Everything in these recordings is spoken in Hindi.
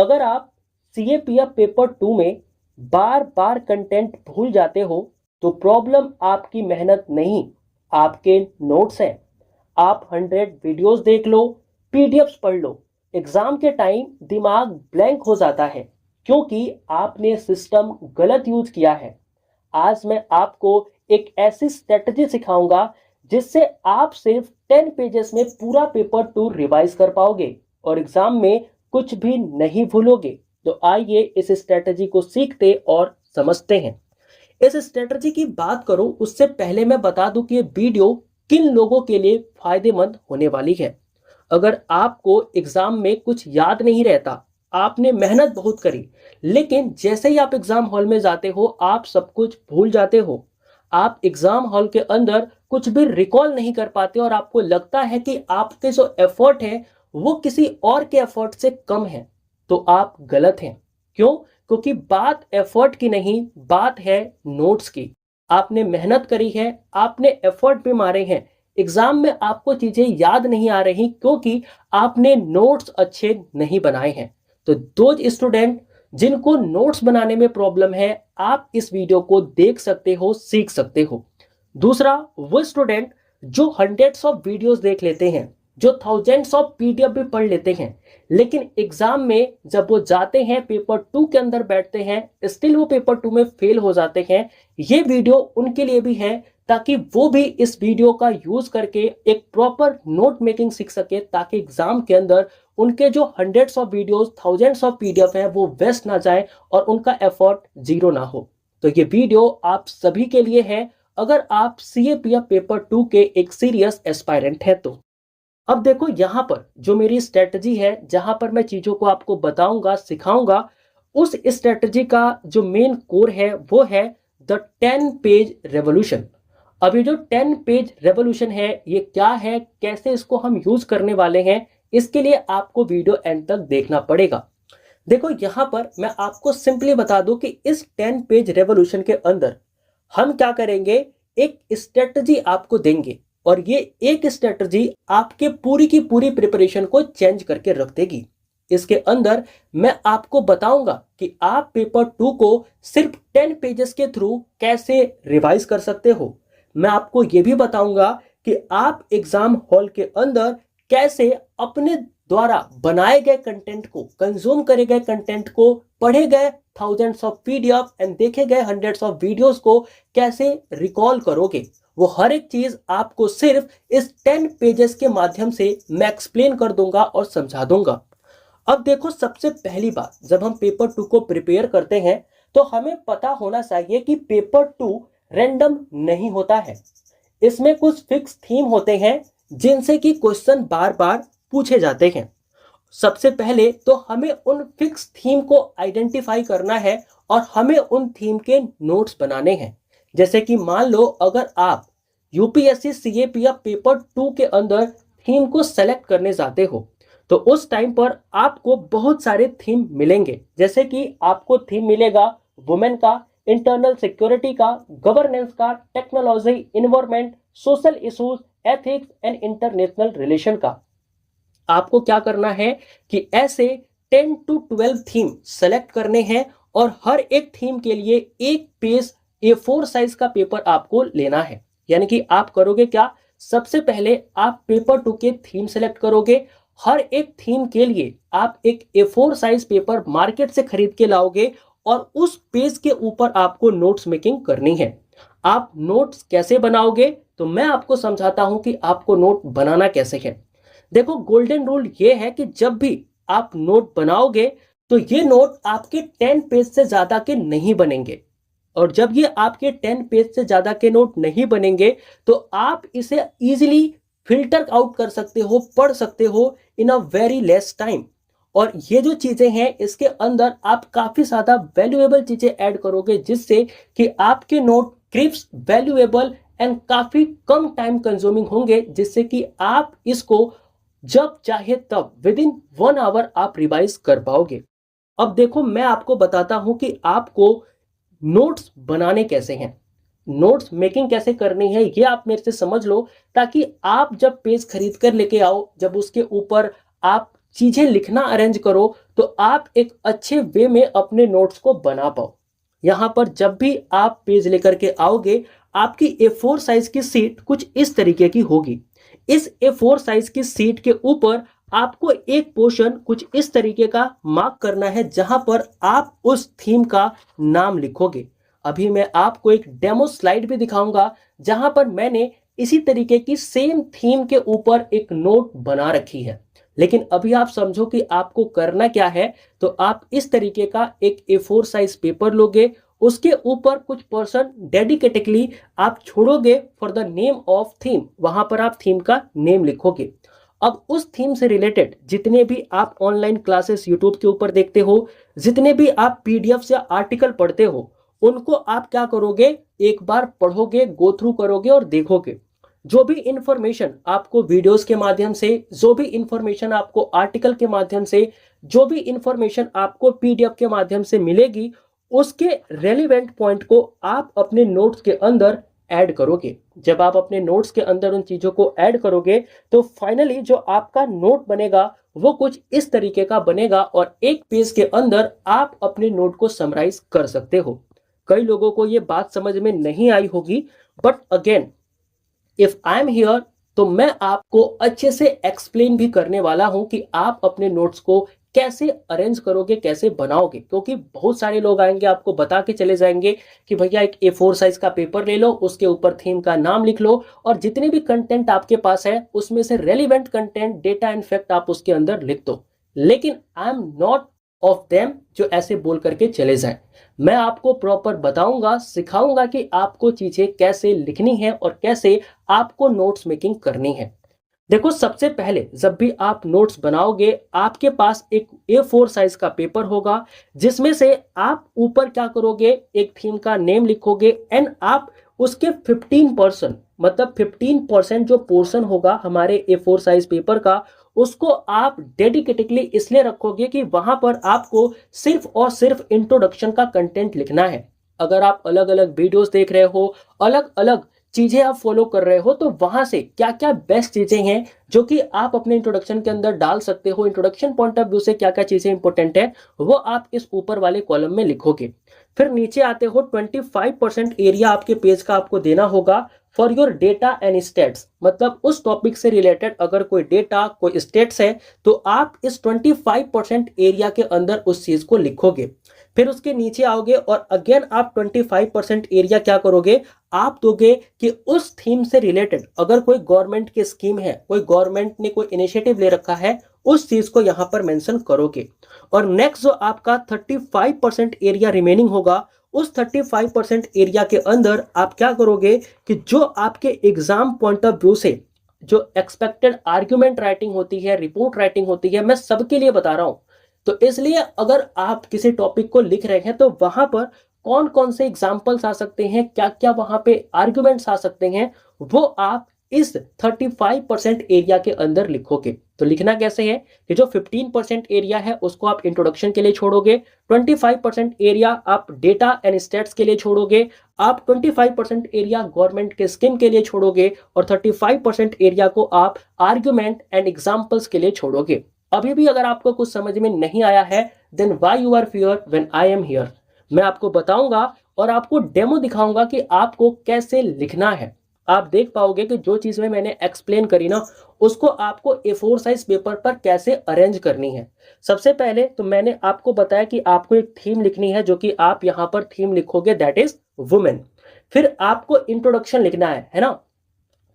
अगर आप सीएपीएफ पेपर 2 में बार बार कंटेंट भूल जाते हो तो प्रॉब्लम आपकी मेहनत नहीं, आपके नोट्स हैं। आप 100 वीडियोस देख लो, पीडीएफ्स पढ़ लो, एग्जाम के टाइम दिमाग ब्लैंक हो जाता है क्योंकि आपने सिस्टम गलत यूज किया है। आज मैं आपको एक ऐसी स्ट्रेटजी सिखाऊंगा जिससे आप सिर्फ 10 पेजेस में पूरा पेपर 2 रिवाइज कर पाओगे और एग्जाम में कुछ भी नहीं भूलोगे। तो आइए इस स्ट्रेटजी को सीखते और समझते हैं। इस स्ट्रेटजी की बात करूं उससे पहले मैं बता दूं कि ये वीडियो किन लोगों के लिए फायदेमंद होने वाली है। अगर आपको एग्जाम में कुछ याद नहीं रहता, आपने मेहनत बहुत करी, लेकिन जैसे ही आप एग्जाम हॉल में जाते हो आप सब कुछ भूल जाते हो, आप एग्जाम हॉल के अंदर कुछ भी रिकॉल नहीं कर पाते और आपको लगता है कि आपके जो एफर्ट है वो किसी और के एफर्ट से कम है, तो आप गलत हैं। क्यों? क्योंकि बात एफर्ट की नहीं, बात है नोट्स की। आपने मेहनत करी है, आपने एफर्ट भी मारे हैं, एग्जाम में आपको चीजें याद नहीं आ रही क्योंकि आपने नोट्स अच्छे नहीं बनाए हैं। तो दो स्टूडेंट जिनको नोट्स बनाने में प्रॉब्लम है, आप इस वीडियो को देख सकते हो, सीख सकते हो। दूसरा, वो स्टूडेंट जो हंड्रेड्स ऑफ वीडियोस देख लेते हैं, जो थाउजेंड्स ऑफ पीडीएफ भी पढ़ लेते हैं, लेकिन एग्जाम में जब वो जाते हैं पेपर 2 के अंदर बैठते हैं स्टिल वो पेपर 2 में फेल हो जाते हैं। ये वीडियो उनके लिए भी है ताकि वो भी इस वीडियो का यूज करके एक प्रॉपर नोट मेकिंग सीख सके, ताकि एग्जाम के अंदर उनके जो hundreds of videos, thousands of PDF है वो वेस्ट ना जाए और उनका एफर्ट जीरो ना हो। तो ये वीडियो आप सभी के लिए है अगर आप सीएपीएफ पेपर 2 के एक सीरियस एस्पायरेंट है तो। अब देखो यहां पर जो मेरी स्ट्रेटजी है, जहां पर मैं चीजों को आपको बताऊंगा, सिखाऊंगा, उस स्ट्रेटजी का जो मेन कोर है वो है द 10 पेज रेवोल्यूशन। अब ये जो 10 पेज रेवोल्यूशन है ये क्या है, कैसे इसको हम यूज करने वाले हैं, इसके लिए आपको वीडियो एंड तक देखना पड़ेगा। देखो यहां पर मैं आपको सिंपली बता दूं कि इस 10 पेज रेवोल्यूशन के अंदर हम क्या करेंगे, एक स्ट्रेटजी आपको देंगे और ये एक स्ट्रेटजी आपके पूरी की पूरी प्रिपरेशन को चेंज करके रख देगी। इसके अंदर मैं आपको बताऊंगा कि आप पेपर 2 को सिर्फ 10 पेजेस के थ्रू कैसे रिवाइज कर सकते हो। मैं आपको यह भी बताऊंगा कि आप एग्जाम हॉल के अंदर कैसे अपने द्वारा बनाए गए कंटेंट को, कंज्यूम करे गए कंटेंट को, पढ़े गए थाउजेंड्स ऑफ पीडीएफ एंड देखे गए हंड्रेड्स ऑफ वीडियोस को कैसे रिकॉल करोगे। वो हर एक चीज आपको सिर्फ इस 10 पेजेस के माध्यम से मैं एक्सप्लेन कर दूंगा और समझा दूंगा। अब देखो, सबसे पहली बात, जब हम पेपर 2 को प्रिपेयर करते हैं तो हमें पता होना चाहिए कि पेपर 2 रैंडम नहीं होता है। इसमें कुछ फिक्स थीम होते हैं जिनसे कि क्वेश्चन बार बार पूछे जाते हैं। सबसे पहले तो हमें उन फिक्स थीम को आइडेंटिफाई करना है और हमें उन थीम के नोट्स बनाने हैं। जैसे कि मान लो अगर आप यूपीएससी सीएपीएफ पेपर 2 के अंदर थीम को सेलेक्ट करने जाते हो तो उस टाइम पर आपको बहुत सारे थीम मिलेंगे। जैसे कि आपको थीम मिलेगा वुमेन का, इंटरनल सिक्योरिटी का, गवर्नेंस का, technology, environment, social issues, ethics and international relation का। आपको क्या करना है कि ऐसे 10 to 12 थीम सेलेक्ट करने हैं और हर एक थीम के लिए एक पेज A4 साइज का पेपर आपको लेना है। यानी कि आप करोगे क्या, सबसे पहले आप पेपर 2 के थीम सेलेक्ट करोगे। हर एक थीम के लिए आप एक A4 साइज पेपर मार्केट से खरीद के लाओगे और उस पेज के ऊपर आपको नोट्स मेकिंग करनी है। आप नोट्स कैसे बनाओगे तो मैं आपको समझाता हूं कि आपको नोट बनाना कैसे है। देखो, गोल्डन रूल ये है कि जब भी आप नोट बनाओगे तो ये नोट आपके 10 पेज से ज्यादा के नहीं बनेंगे, और जब ये आपके 10 पेज से ज्यादा के नोट नहीं बनेंगे तो आप इसे इजीली फिल्टर आउट कर सकते हो, पढ़ सकते हो इन अ वेरी लेस टाइम। और ये जो चीजें हैं इसके अंदर आप काफी ज्यादा वैल्यूएबल चीजें ऐड करोगे जिससे कि आपके नोट क्रिस्प, वैल्यूएबल एंड काफी कम टाइम कंज्यूमिंग होंगे, जिससे कि आप इसको जब चाहे तब विद इन 1 आवर आप रिवाइज कर पाओगे। अब देखो, मैं आपको बताता हूं कि आपको नोट्स बनाने कैसे हैं, नोट्स मेकिंग कैसे करनी है, ये आप मेरे से समझ लो, ताकि आप जब पेज खरीद कर लेके आओ, जब उसके ऊपर आप चीजें लिखना अरेंज करो तो आप एक अच्छे वे में अपने नोट्स को बना पाओ। यहां पर जब भी आप पेज लेकर के आओगे, आपकी A4 साइज की सीट कुछ इस तरीके की होगी। इस A4 साइज की सीट के ऊपर आपको एक पोर्शन कुछ इस तरीके का मार्क करना है, जहां पर आप उस थीम का नाम लिखोगे। अभी मैं आपको एक डेमो स्लाइड भी दिखाऊंगा, जहां पर मैंने इसी तरीके की सेम थीम के ऊपर एक नोट बना रखी है। लेकिन अभी आप समझो कि आपको करना क्या है। तो आप इस तरीके का एक A4 साइज पेपर लोगे, उसके ऊपर कुछ पर्सन डेडिकेटेडली आप छोड़ोगे for the name of theme. वहां पर आप थीम का नेम लिखोगे। अब उस थीम से रिलेटेड जितने भी आप ऑनलाइन क्लासेस यूट्यूब के ऊपर देखते हो, जितने भी आप पीडीएफ या आर्टिकल पढ़ते हो, उनको आप क्या करोगे, एक बार पढ़ोगे, गो थ्रू करोगे और देखोगे। जो भी इंफॉर्मेशन आपको वीडियोस के माध्यम से, जो भी इंफॉर्मेशन आपको आर्टिकल के माध्यम से, जो भी इंफॉर्मेशन आपको पीडीएफ के माध्यम से मिलेगी, उसके रेलिवेंट पॉइंट को आप अपने नोट्स के अंदर ऐड करोगे। जब आप अपने नोट्स के अंदर उन चीजों को ऐड करोगे तो फाइनली जो आपका नोट बनेगा वो कुछ इस तरीके का बनेगा, और एक पेज के अंदर आप अपने नोट को समराइज कर सकते हो। कई लोगों को ये बात समझ में नहीं आई होगी, but again if I am here, तो मैं आपको अच्छे से एक्सप्लेन भी करने वाला हूं कि आप अपने नोट्स को कैसे अरेंज करोगे, कैसे बनाओगे। क्योंकि बहुत सारे लोग आएंगे, आपको बता के चले जाएंगे कि भैया एक A4 साइज का पेपर ले लो, उसके ऊपर थीम का नाम लिख लो, और जितने भी कंटेंट आपके पास है उसमें से relevant content, data and fact आप उसके अंदर लिख दो। लेकिन I am not of them जो ऐसे बोल करके चले जाएं। मैं आपको प्रॉपर बताऊंगा, सिखाऊंगा कि आपको चीजें कैसे लिखनी है और कैसे आपको नोट्स मेकिंग करनी है। देखो, सबसे पहले जब भी आप नोट्स बनाओगे, आपके पास एक A4 साइज का पेपर होगा, जिसमें से आप ऊपर क्या करोगे, एक थीम का नेम लिखोगे, एंड आप उसके 15%, मतलब 15% जो पोर्शन होगा हमारे A4 साइज पेपर का, उसको आप डेडिकेटेडली इसलिए रखोगे कि वहां पर आपको सिर्फ और सिर्फ इंट्रोडक्शन का कंटेंट लिखना है। अगर आप अलग अलग वीडियोस देख रहे हो, अलग अलग चीजें आप फॉलो कर रहे हो, तो वहां से क्या क्या बेस्ट चीजें हैं जो कि आप अपने इंट्रोडक्शन के अंदर डाल सकते हो, इंट्रोडक्शन पॉइंट ऑफ व्यू से क्या क्या चीजें इंपॉर्टेंट है, वो आप इस ऊपर वाले कॉलम में लिखोगे। फिर नीचे आते हो, 25% एरिया आपके पेज का आपको देना होगा for your data and states. मतलब उस टॉपिक से रिलेटेड अगर कोई डेटा, कोई स्टेट्स है, तो आप इस 25% एरिया के अंदर उस चीज को लिखोगे। फिर उसके नीचे आओगे और अगेन आप 25% एरिया क्या करोगे, आप दोगे कि उस थीम से रिलेटेड अगर कोई गवर्नमेंट की स्कीम है, कोई गवर्नमेंट ने कोई इनिशिएटिव ले रखा है, उस चीज को यहां पर मेंशन करोगे। और नेक्स्ट जो आपका 35% एरिया रिमेनिंग होगा, उस 35% एरिया के अंदर आप क्या करोगे कि जो आपके एग्जाम पॉइंट ऑफ व्यू से जो एक्सपेक्टेड आर्ग्यूमेंट राइटिंग होती है, रिपोर्ट राइटिंग होती है, मैं सबके लिए बता रहा हूं। तो इसलिए अगर आप किसी टॉपिक को लिख रहे हैं, तो वहां पर कौन कौन से एग्जाम्पल्स आ सकते हैं, क्या क्या वहां पे आर्ग्यूमेंट्स आ सकते हैं, वो आप इस 35% एरिया के अंदर लिखोगे। तो लिखना कैसे है कि जो 15% एरिया है उसको आप इंट्रोडक्शन के लिए छोड़ोगे, 25% एरिया आप डेटा एंड स्टेट्स के लिए छोड़ोगे, आप 25% एरिया गवर्नमेंट के स्कीम के लिए छोड़ोगे, और 35% एरिया को आप आर्ग्यूमेंट एंड एग्जाम्पल्स के लिए छोड़ोगे। अभी भी अगर आपको कुछ समझ में नहीं आया है, then why you are fear when I am here. मैं आपको बताऊंगा और आपको डेमो दिखाऊंगा कि आपको कैसे लिखना है। आप देख पाओगे कि जो चीज में मैंने एक्सप्लेन करी ना, उसको आपको A4 साइज पेपर पर कैसे अरेंज करनी है। सबसे पहले तो मैंने आपको बताया कि आपको एक थीम लिखनी है, जो कि आप यहां पर थीम लिखोगे, दैट इज वुमेन। फिर आपको इंट्रोडक्शन लिखना है ना।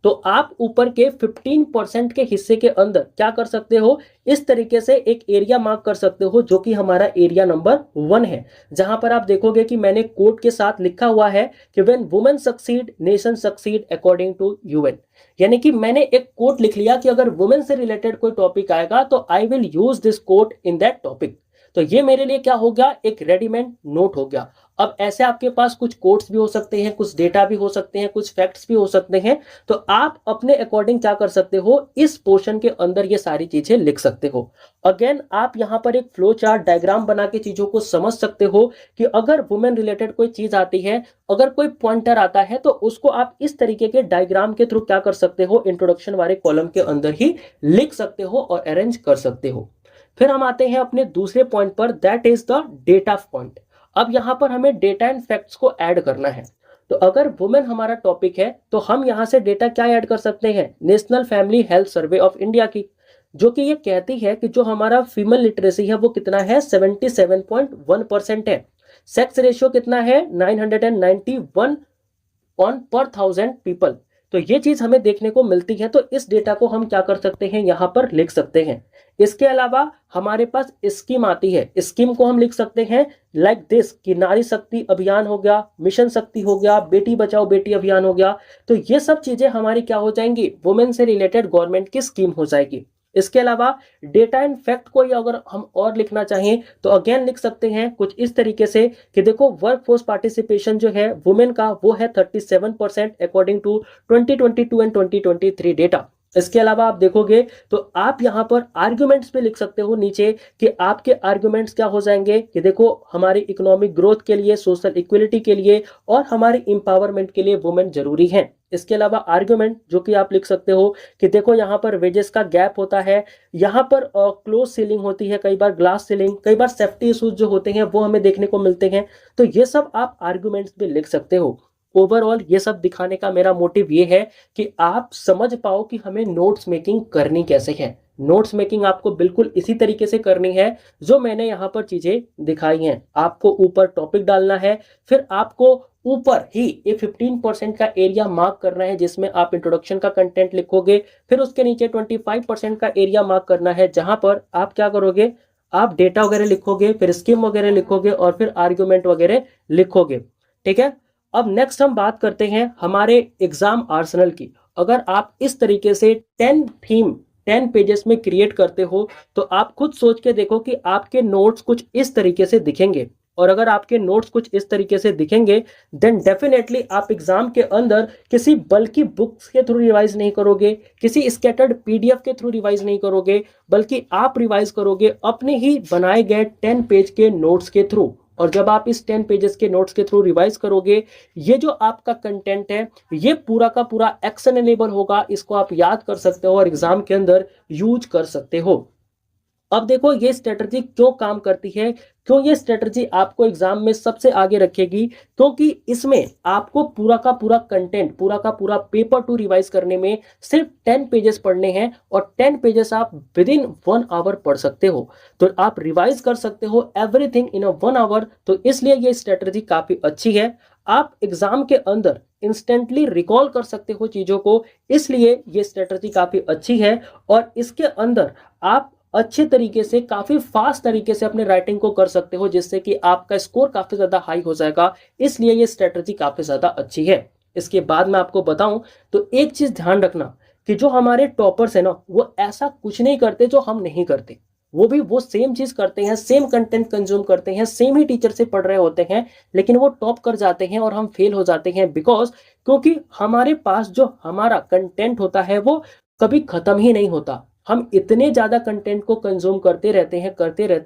तो आप ऊपर के 15% के हिस्से के अंदर क्या कर सकते हो, इस तरीके से एक एरिया मार्क कर सकते हो, जो कि हमारा एरिया नंबर 1 है, जहां पर आप देखोगे कि मैंने कोट के साथ लिखा हुआ है कि when women succeed nation succeed according to UN। यानी कि मैंने एक कोट लिख लिया कि अगर वुमेन से रिलेटेड कोई टॉपिक आएगा तो I will use this quote in that topic. तो ये मेरे लिए क्या हो गया, एक रेडीमेड नोट हो गया। अब ऐसे आपके पास कुछ कोट्स भी हो सकते हैं, कुछ डेटा भी हो सकते हैं, कुछ फैक्ट्स भी हो सकते हैं। तो आप अपने अकॉर्डिंग क्या कर सकते हो, इस पोर्शन के अंदर ये सारी चीजें लिख सकते हो। अगेन आप यहां पर एक फ्लो चार्ट डायग्राम बना के चीजों को समझ सकते हो कि अगर वुमेन रिलेटेड कोई चीज आती है, अगर कोई पॉइंटर आता है, तो उसको आप इस तरीके के डायग्राम के थ्रू क्या कर सकते हो, इंट्रोडक्शन वाले कॉलम के अंदर ही लिख सकते हो और अरेंज कर सकते हो। फिर हम आते हैं अपने दूसरे पॉइंट पर, that is the data point. अब यहां पर हमें डेटा एंड फैक्ट्स को ऐड करना है। तो अगर वुमेन हमारा टॉपिक है तो हम यहां से डेटा क्या ऐड कर सकते हैं, national family health survey of India की, जो कि ये कहती है कि जो हमारा फीमेल लिटरेसी है वो कितना है, 77.1% है। सेक्स रेशियो कितना है, 991 ऑन पर 1000 पीपल। तो ये चीज हमें देखने को मिलती है। तो इस डेटा को हम क्या कर सकते हैं, यहां पर लिख सकते हैं। इसके अलावा हमारे पास स्कीम आती है, स्कीम को हम लिख सकते हैं लाइक दिस, कि नारी शक्ति अभियान हो गया, मिशन शक्ति हो गया, बेटी बचाओ बेटी अभियान हो गया। तो ये सब चीजें हमारी क्या हो जाएंगी, वुमेन से रिलेटेड गवर्नमेंट की स्कीम हो जाएगी। इसके अलावा डेटा एंड फैक्ट को अगर हम और लिखना चाहें तो अगेन लिख सकते हैं कुछ इस तरीके से कि देखो वर्कफोर्स पार्टिसिपेशन जो है वुमेन का वो है 37% अकॉर्डिंग टू 2022 एंड 2023 डेटा। इसके अलावा आप देखोगे तो आप यहां पर आर्गुमेंट्स पे लिख सकते हो नीचे कि आपके आर्गुमेंट्स क्या हो जाएंगे, कि देखो हमारी इकोनॉमिक ग्रोथ के लिए, सोशल इक्वलिटी के लिए और हमारे इंपावरमेंट के लिए वुमेन जरूरी है। इसके अलावा आर्गुमेंट जो कि आप लिख सकते हो कि देखो यहाँ पर वेजेस का गैप होता है, यहाँ पर क्लोज सीलिंग होती है, कई बार ग्लास सीलिंग, कई बार सेफ्टी इश्यूज जो होते हैं वो हमें देखने को मिलते हैं। तो ये सब आप आर्गुमेंट्स में लिख सकते हो। ओवरऑल ये सब दिखाने का मेरा मोटिव ये है कि आप समझ पाओ कि हमें नोट्स मेकिंग करनी कैसे है। नोट्स मेकिंग आपको बिल्कुल इसी तरीके से करनी है जो मैंने यहाँ पर चीजें दिखाई हैं। आपको ऊपर टॉपिक डालना है, फिर आपको ऊपर ही ये 15% का एरिया मार्क करना है जिसमें आप इंट्रोडक्शन का कंटेंट लिखोगे। फिर उसके नीचे 25% का एरिया मार्क करना है जहां पर आप क्या करोगे, आप डेटा वगैरह लिखोगे, फिर स्कीम वगैरह लिखोगे और फिर आर्ग्यूमेंट वगैरह लिखोगे। ठीक है। अब नेक्स्ट हम बात करते हैं हमारे एग्जाम आर्सेनल की। अगर आप इस तरीके से 10 पेजेस में क्रिएट करते हो तो आप खुद सोच के देखो कि आपके नोट्स कुछ इस तरीके से दिखेंगे। और अगर आपके नोट्स कुछ इस तरीके से दिखेंगे देन डेफिनेटली आप एग्जाम के अंदर किसी बल्कि बुक्स के थ्रू रिवाइज नहीं करोगे, किसी स्कैटर्ड पीडीएफ के थ्रू रिवाइज नहीं करोगे, बल्कि आप रिवाइज करोगे अपने ही बनाए गए 10 पेज के नोट्स के थ्रू। और जब आप इस 10 पेजेस के नोट्स के थ्रू रिवाइज करोगे, ये जो आपका कंटेंट है ये पूरा का पूरा एक्शनेबल होगा, इसको आप याद कर सकते हो और एग्जाम के अंदर यूज कर सकते हो। अब देखो ये स्ट्रेटजी क्यों काम करती है, क्यों ये स्ट्रेटजी आपको एग्जाम में सबसे आगे रखेगी, क्योंकि इसमें आपको पूरा का पूरा कंटेंट, पूरा का पूरा पेपर टू रिवाइज करने में सिर्फ 10 पेजेस पढ़ने हैं और 10 पेजेस आप विद इन 1 आवर पढ़ सकते हो। तो आप रिवाइज कर सकते हो एवरीथिंग इन 1 आवर। तो इसलिए ये स्ट्रेटजी काफी अच्छी है। आप एग्जाम के अंदर इंस्टेंटली रिकॉल कर सकते हो चीजों को, इसलिए ये स्ट्रेटजी काफी अच्छी है। और इसके अंदर आप अच्छे तरीके से, काफी फास्ट तरीके से अपने राइटिंग को कर सकते हो, जिससे कि आपका स्कोर काफी ज्यादा हाई हो जाएगा। इसलिए ये स्ट्रेटजी काफी ज्यादा अच्छी है। इसके बाद मैं आपको बताऊं तो एक चीज ध्यान रखना कि जो हमारे टॉपर्स है ना वो ऐसा कुछ नहीं करते जो हम नहीं करते। वो सेम चीज करते हैं, सेम कंटेंट कंज्यूम करते हैं, सेम ही टीचर से पढ़ रहे होते हैं, लेकिन वो टॉप कर जाते हैं और हम फेल हो जाते हैं। बिकॉज क्योंकि हमारे पास जो हमारा कंटेंट होता है वो कभी खत्म ही नहीं होता। हम इतने ज्यादा कंटेंट को कंज्यूम करते रहते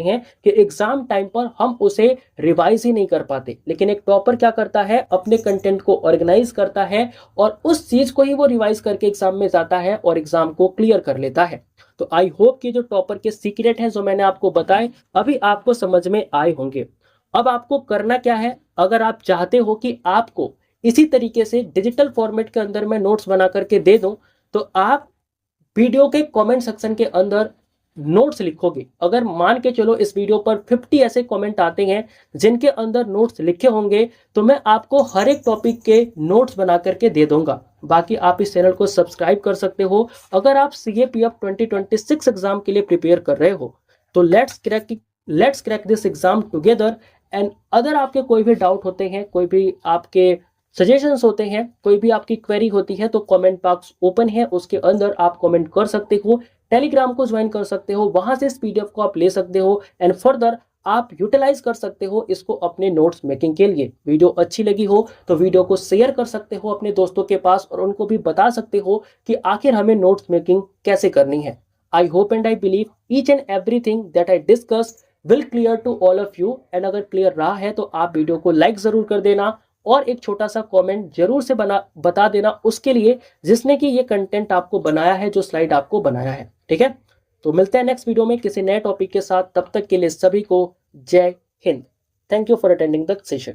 हैं कि एग्जाम टाइम पर हम उसे रिवाइज ही नहीं कर पाते। लेकिन एक टॉपर क्या करता है, अपने कंटेंट को ऑर्गेनाइज करता है और उस चीज को ही वो रिवाइज करके एग्जाम में जाता है और एग्जाम को क्लियर कर लेता है। तो आई होप कि जो टॉपर के सीक्रेट है जो मैंने आपको बताए अभी आपको समझ में आए होंगे। अब आपको करना क्या है, अगर आप चाहते हो कि आपको इसी तरीके से डिजिटल फॉर्मेट के अंदर मैं नोट्स बना करके दे दूं, तो आप वीडियो के कमेंट सेक्शन के अंदर नोट्स लिखोगे। अगर मान के चलो इस वीडियो पर 50 ऐसे कमेंट आते हैं जिनके अंदर नोट्स लिखे होंगे, तो मैं आपको हर एक टॉपिक के नोट्स बना करके दे दूंगा। बाकी आप इस चैनल को सब्सक्राइब कर सकते हो। अगर आप CAPF 2026 एग्जाम के लिए प्रिपेयर कर रहे हो तो let's crack this exam together. And अगर आपके कोई भी डाउट होते हैं, कोई भी आपके सजेशंस होते हैं, कोई भी आपकी क्वेरी होती है, तो कमेंट बॉक्स ओपन है, उसके अंदर आप कमेंट कर सकते हो। टेलीग्राम को ज्वाइन कर सकते हो, वहां से इस PDF को आप ले सकते हो एंड फर्दर आप यूटिलाइज कर सकते हो इसको अपने नोट्स मेकिंग के लिए। वीडियो अच्छी लगी हो तो वीडियो को शेयर कर सकते हो अपने दोस्तों के पास और उनको भी बता सकते हो कि आखिर हमें नोट्स मेकिंग कैसे करनी है। I hope and I believe each and everything that I discuss will clear to all of you. And अगर क्लियर रहा है तो आप वीडियो को लाइक जरूर कर देना और एक छोटा सा कमेंट जरूर से बता देना उसके लिए जिसने कि ये कंटेंट आपको बनाया है, जो स्लाइड आपको बनाया है। ठीक है। तो मिलते हैं नेक्स्ट वीडियो में किसी नए टॉपिक के साथ। तब तक के लिए सभी को जय Hind. Thank you for attending the session.